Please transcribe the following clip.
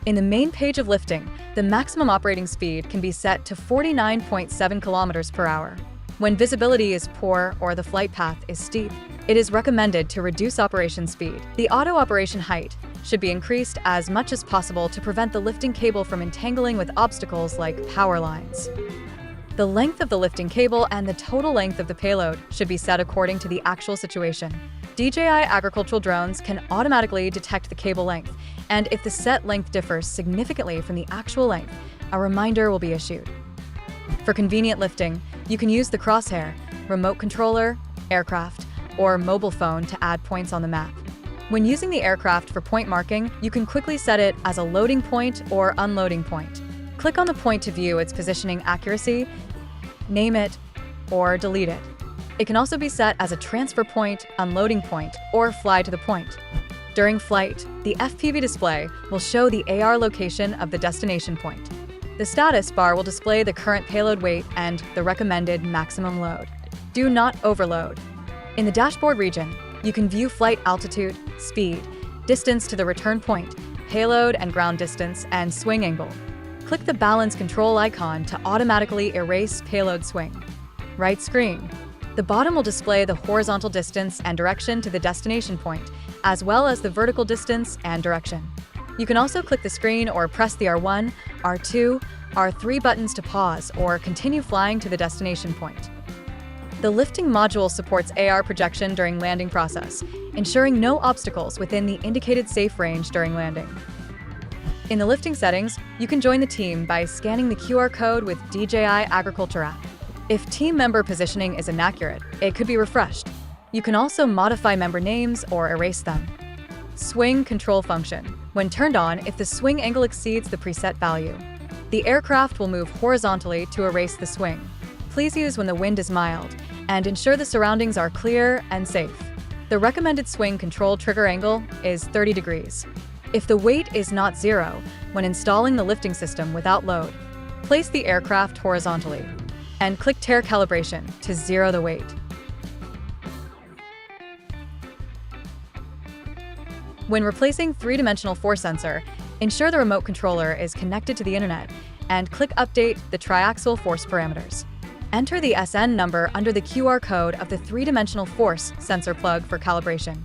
In the main page of lifting, the maximum operating speed can be set to 49.7 kilometers per hour. When visibility is poor or the flight path is steep, it is recommended to reduce operation speed. The auto operation height should be increased as much as possible to prevent the lifting cable from entangling with obstacles like power lines. The length of the lifting cable and the total length of the payload should be set according to the actual situation. DJI agricultural drones can automatically detect the cable length, and if the set length differs significantly from the actual length, a reminder will be issued. For convenient lifting, you can use the crosshair, remote controller, aircraft, or mobile phone to add points on the map. When using the aircraft for point marking, you can quickly set it as a loading point or unloading point. Click on the point to view its positioning accuracy, name it, or delete it. It can also be set as a transfer point, unloading point, or fly to the point. During flight, the FPV display will show the AR location of the destination point. The status bar will display the current payload weight and the recommended maximum load. Do not overload. In the dashboard region, you can view flight altitude, speed, distance to the return point, payload and ground distance, and swing angle. Click the balance control icon to automatically erase payload swing. Right screen. The bottom will display the horizontal distance and direction to the destination point, as well as the vertical distance and direction. You can also click the screen or press the R1, R2, R3 buttons to pause or continue flying to the destination point. The lifting module supports AR projection during landing process, ensuring no obstacles within the indicated safe range during landing. In the lifting settings, you can join the team by scanning the QR code with DJI Agriculture app. If team member positioning is inaccurate, it could be refreshed. You can also modify member names or erase them. Swing control function. When turned on, if the swing angle exceeds the preset value, the aircraft will move horizontally to erase the swing. Please use when the wind is mild, and ensure the surroundings are clear and safe. The recommended swing control trigger angle is 30 degrees. If the weight is not zero, when installing the lifting system without load, place the aircraft horizontally and click Tare Calibration to zero the weight. When replacing three-dimensional force sensor, ensure the remote controller is connected to the internet and click Update the triaxial force parameters. Enter the SN number under the QR code of the three-dimensional force sensor plug for calibration.